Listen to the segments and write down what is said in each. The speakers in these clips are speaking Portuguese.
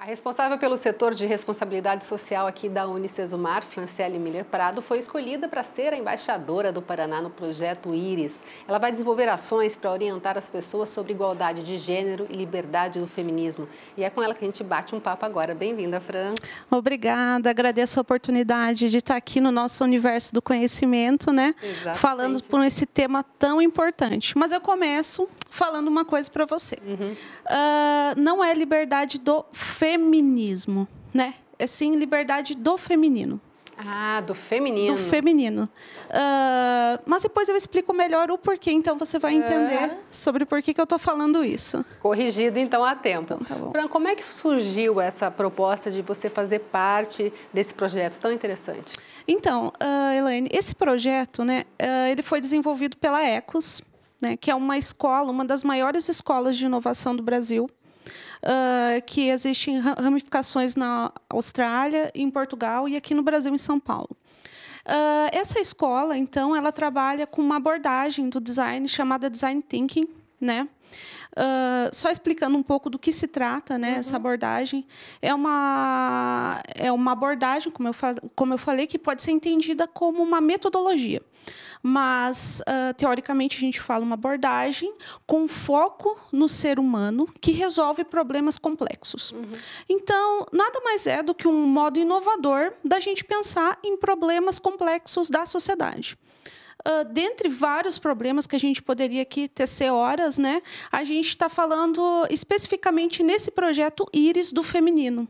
A responsável pelo setor de responsabilidade social aqui da Unicesumar, Franciele Miller Prado, foi escolhida para ser a embaixadora do Paraná no projeto IRIS. Ela vai desenvolver ações para orientar as pessoas sobre igualdade de gênero e liberdade do feminismo. E é com ela que a gente bate um papo agora. Bem-vinda, Fran. Obrigada, agradeço a oportunidade de estar aqui no nosso universo do conhecimento, né? Exatamente. Falando por esse tema tão importante. Mas eu começo falando uma coisa para você. Não é liberdade do feminismo, né? É sim liberdade do feminino. Ah, do feminino. Do feminino. Mas depois eu explico melhor o porquê, então você vai entender sobre por que eu estou falando isso. Corrigido, então, a tempo. Então, tá bom. Fran, como é que surgiu essa proposta de você fazer parte desse projeto tão interessante? Então, Elaine, esse projeto, né, ele foi desenvolvido pela Ecos, né, que é uma escola, uma das maiores escolas de inovação do Brasil, que existem ramificações na Austrália, em Portugal e aqui no Brasil, em São Paulo. Essa escola, então, ela trabalha com uma abordagem do design chamada Design Thinking, né? Só explicando um pouco do que se trata, né, essa abordagem. É uma abordagem, como eu falei, que pode ser entendida como uma metodologia. Mas, teoricamente, a gente fala uma abordagem com foco no ser humano que resolve problemas complexos. Então, nada mais é do que um modo inovador da gente pensar em problemas complexos da sociedade. Dentre vários problemas que a gente poderia aqui tecer horas, né, a gente está falando especificamente nesse projeto IRIS do feminino,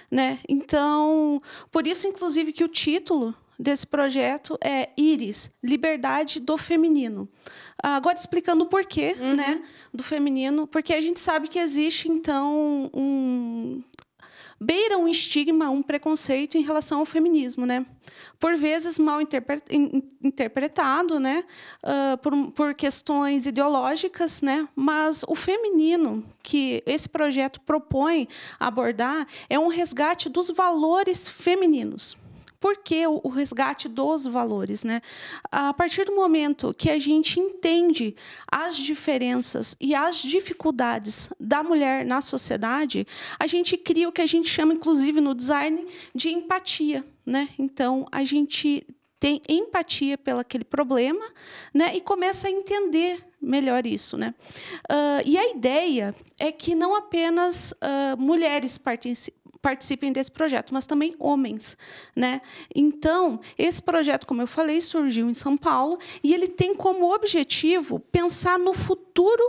né? Então, por isso, inclusive, que o título desse projeto é IRIS, Liberdade do Feminino. Agora, explicando o porquê, né, do feminino, porque a gente sabe que existe, então, beira um estigma, um preconceito em relação ao feminismo, né? Por vezes mal interpretado, né? Por questões ideológicas, né? Mas o feminino que esse projeto propõe abordar é um resgate dos valores femininos. Por que o resgate dos valores, né? A partir do momento que a gente entende as diferenças e as dificuldades da mulher na sociedade, a gente cria o que a gente chama, inclusive no design, de empatia, né? Então, a gente tem empatia pelo aquele problema, né? E começa a entender melhor isso, né? E a ideia é que não apenas mulheres participem desse projeto, mas também homens, né? Então, esse projeto, como eu falei, surgiu em São Paulo e ele tem como objetivo pensar no futuro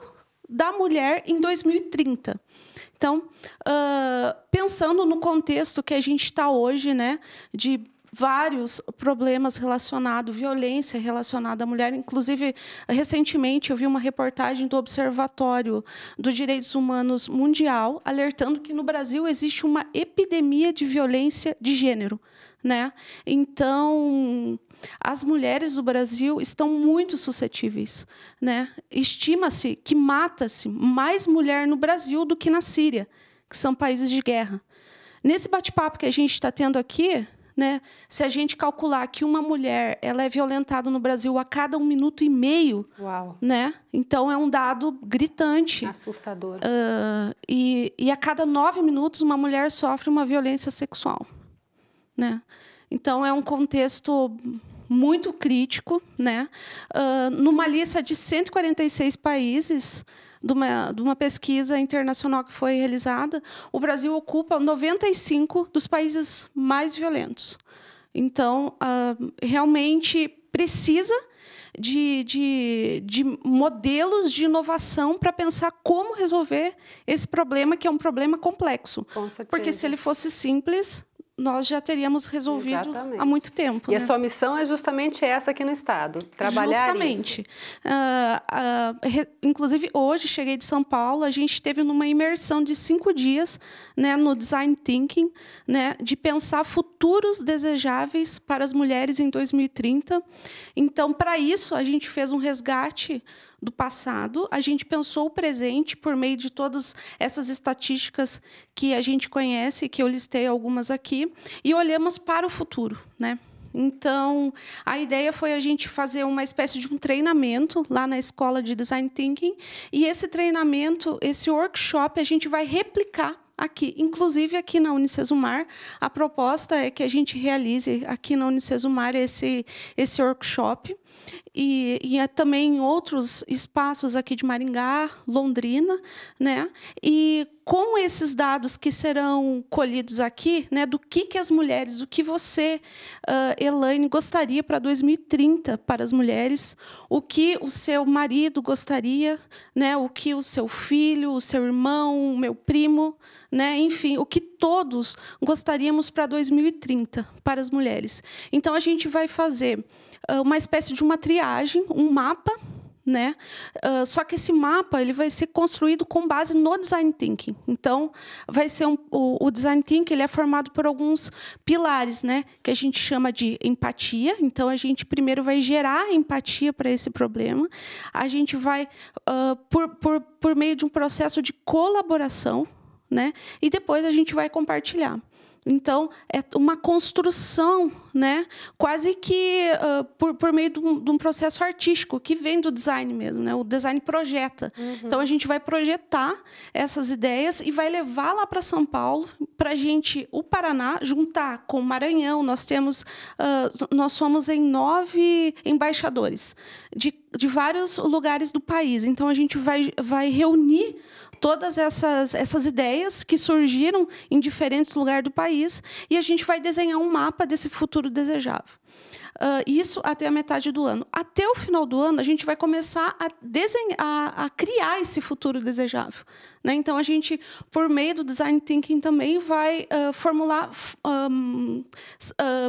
da mulher em 2030. Então, pensando no contexto que a gente está hoje, né, de vários problemas relacionados, violência relacionada à mulher. Inclusive, recentemente, eu vi uma reportagem do Observatório dos Direitos Humanos Mundial, alertando que no Brasil existe uma epidemia de violência de gênero, né? Então, as mulheres do Brasil estão muito suscetíveis, né? Estima-se que mata-se mais mulher no Brasil do que na Síria, que são países de guerra. Nesse bate-papo que a gente está tendo aqui, né, se a gente calcular que uma mulher ela é violentada no Brasil a cada 1 minuto e meio, Uau. Né? Então é um dado gritante. Assustador. E a cada 9 minutos uma mulher sofre uma violência sexual, né? Então é um contexto muito crítico, né? Numa lista de 146 países, de uma pesquisa internacional que foi realizada, o Brasil ocupa 95 dos países mais violentos. Então, realmente precisa de modelos de inovação para pensar como resolver esse problema, que é um problema complexo. Com certeza. Porque se ele fosse simples, nós já teríamos resolvido Exatamente. há muito tempo. E né? a sua missão é justamente essa aqui no Estado, trabalhar Justamente. isso. Inclusive, hoje, cheguei de São Paulo, a gente esteve numa imersão de 5 dias, né, no Design Thinking, né, de pensar futuros desejáveis para as mulheres em 2030. Então, para isso, a gente fez um resgate do passado, a gente pensou o presente por meio de todas essas estatísticas que a gente conhece, que eu listei algumas aqui, e olhamos para o futuro, né? Então, a ideia foi a gente fazer uma espécie de um treinamento lá na Escola de Design Thinking, e esse treinamento, esse workshop, a gente vai replicar aqui. Inclusive, aqui na Unicesumar, a proposta é que a gente realize aqui na Unicesumar esse workshop e também em outros espaços aqui de Maringá, Londrina, né? E com esses dados que serão colhidos aqui, né, do que as mulheres, o que você, Elaine, gostaria para 2030 para as mulheres, o que o seu marido gostaria, né, o que o seu filho, o seu irmão, o meu primo, né, enfim, o que todos gostaríamos para 2030 para as mulheres. Então, a gente vai fazer uma espécie de uma triagem, um mapa, né? Só que esse mapa ele vai ser construído com base no design thinking. Então, vai ser o design thinking ele é formado por alguns pilares, né? Que a gente chama de empatia. Então, a gente primeiro vai gerar empatia para esse problema. A gente vai por meio de um processo de colaboração, né? E depois a gente vai compartilhar. Então, é uma construção, né, quase que por meio de um processo artístico, que vem do design mesmo, né? O design projeta. Uhum. Então, a gente vai projetar essas ideias e vai levar lá para São Paulo, para a gente, o Paraná, juntar com o Maranhão. Nós somos em 9 embaixadores de vários lugares do país. Então, a gente vai reunir todas essas ideias que surgiram em diferentes lugares do país e a gente vai desenhar um mapa desse futuro desejável. Isso até a metade do ano. Até o final do ano, a gente vai começar a criar esse futuro desejável, né? Então, a gente, por meio do Design Thinking, também vai formular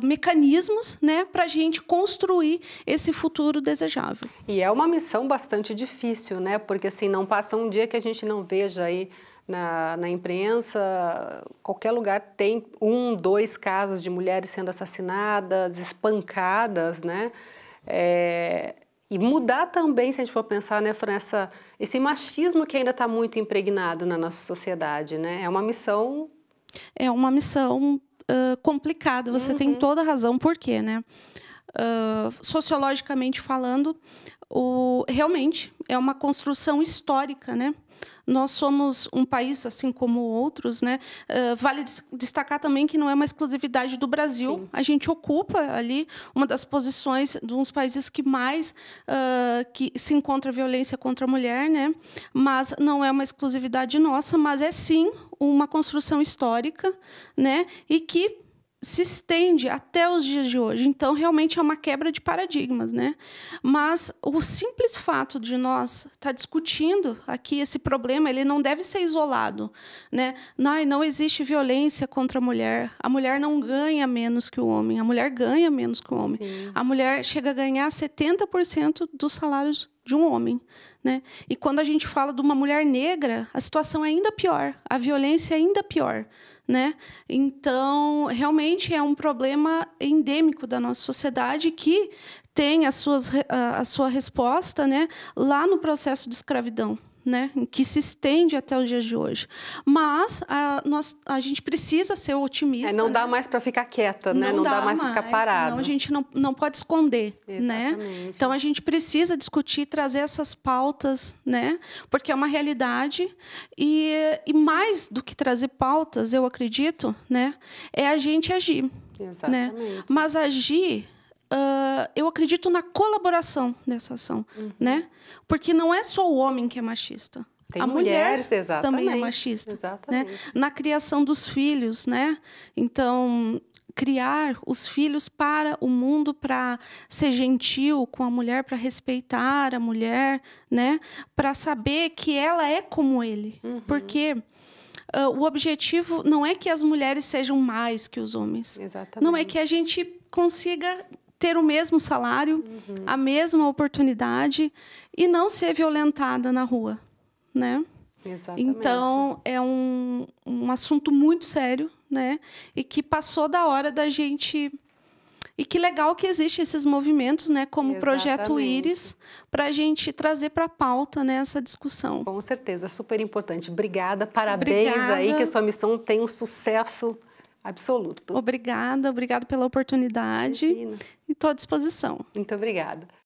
mecanismos, né, para a gente construir esse futuro desejável. E é uma missão bastante difícil, né? Porque assim, não passa um dia que a gente não veja aí na imprensa, qualquer lugar tem 1, 2 casos de mulheres sendo assassinadas, espancadas, né? E mudar também, se a gente for pensar, né, Fran, esse machismo que ainda está muito impregnado na nossa sociedade, né? É uma missão... É uma missão complicada, você tem toda a razão. Por quê, né? Sociologicamente falando, realmente é uma construção histórica, né? Nós somos um país, assim como outros, né? Vale destacar também que não é uma exclusividade do Brasil. Sim. A gente ocupa ali uma das posições de uns países que mais que se encontra violência contra a mulher, né? Mas não é uma exclusividade nossa, mas é sim uma construção histórica, né? E que se estende até os dias de hoje. Então, realmente é uma quebra de paradigmas, né? Mas o simples fato de nós estar discutindo aqui esse problema, ele não deve ser isolado, né? Não existe violência contra a mulher não ganha menos que o homem, a mulher ganha menos que o homem. Sim. A mulher chega a ganhar 70% dos salários de um homem, né? E quando a gente fala de uma mulher negra, a situação é ainda pior, a violência é ainda pior, né? Então, realmente é um problema endêmico da nossa sociedade que tem a sua resposta, né, lá no processo de escravidão, né, que se estende até os dias de hoje. Mas a gente precisa ser otimista. Não dá mais para ficar quieta, né? Não dá mais para ficar parado. Não, a gente não pode esconder, né? Então, a gente precisa discutir, trazer essas pautas, né? Porque é uma realidade. E mais do que trazer pautas, eu acredito, né, é a gente agir. Exatamente. Né? Mas agir... eu acredito na colaboração dessa ação, né? Porque não é só o homem que é machista. Tem a mulheres, mulher também é machista. Exatamente. Né? Na criação dos filhos, né? Então, criar os filhos para o mundo, para ser gentil com a mulher, para respeitar a mulher, né? Para saber que ela é como ele. Porque... o objetivo não é que as mulheres sejam mais que os homens. Exatamente. Não é que a gente consiga ter o mesmo salário, a mesma oportunidade e não ser violentada na rua, né? Exatamente. Então, é um assunto muito sério, né? E que passou da hora da gente... E que legal que existem esses movimentos, né, como o Projeto Íris, para a gente trazer para a pauta, né, essa discussão. Com certeza, super importante. Obrigada, parabéns. Obrigada. Aí que a sua missão tem um sucesso absoluto. Obrigada pela oportunidade. Imagina. E estou à disposição. Muito obrigada.